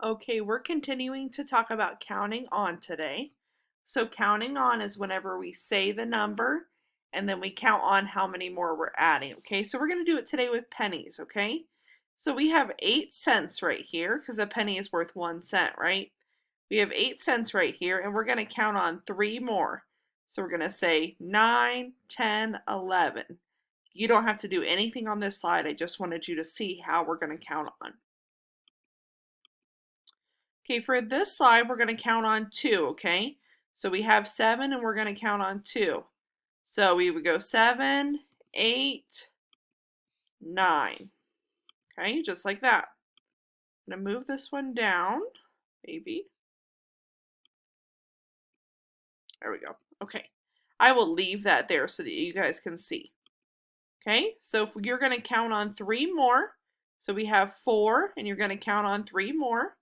Okay, we're continuing to talk about counting on today. So counting on is whenever we say the number and then we count on how many more we're adding. Okay, so we're going to do it today with pennies. Okay, so we have 8 cents right here because a penny is worth 1 cent, right? We have 8 cents right here and we're going to count on 3 more. So we're going to say 9, 10, 11. You don't have to do anything on this slide. I just wanted you to see how we're going to count on. Okay, for this slide, we're going to count on 2, okay? So we have 7 and we're going to count on 2. So we would go 7, 8, 9. Okay, just like that. I'm going to move this one down, maybe. There we go. Okay. I will leave that there so that you guys can see. Okay, so if you're going to count on 3 more, so we have 4, and you're going to count on 3 more,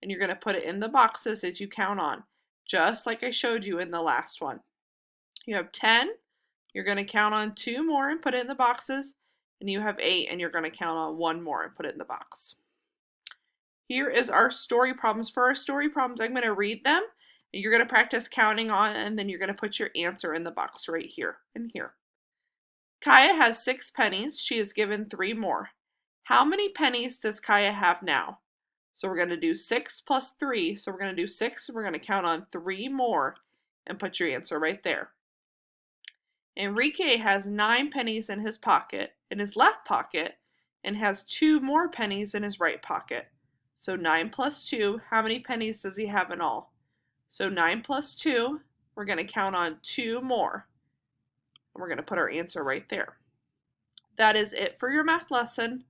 and you're going to put it in the boxes as you count on, just like I showed you in the last one. You have 10, you're going to count on 2 more and put it in the boxes, and you have 8 and you're going to count on 1 more and put it in the box. Here is our story problems. For our story problems, I'm going to read them, and you're going to practice counting on, and then you're going to put your answer in the box right here and here. Kaya has 6 pennies. She is given 3 more. How many pennies does Kaya have now? So we're going to do 6 plus 3. So we're going to do 6, and we're going to count on 3 more and put your answer right there. Enrique has 9 pennies in his left pocket, and has 2 more pennies in his right pocket. So 9 plus 2, how many pennies does he have in all? So 9 plus 2, we're going to count on 2 more. And we're going to put our answer right there. That is it for your math lesson.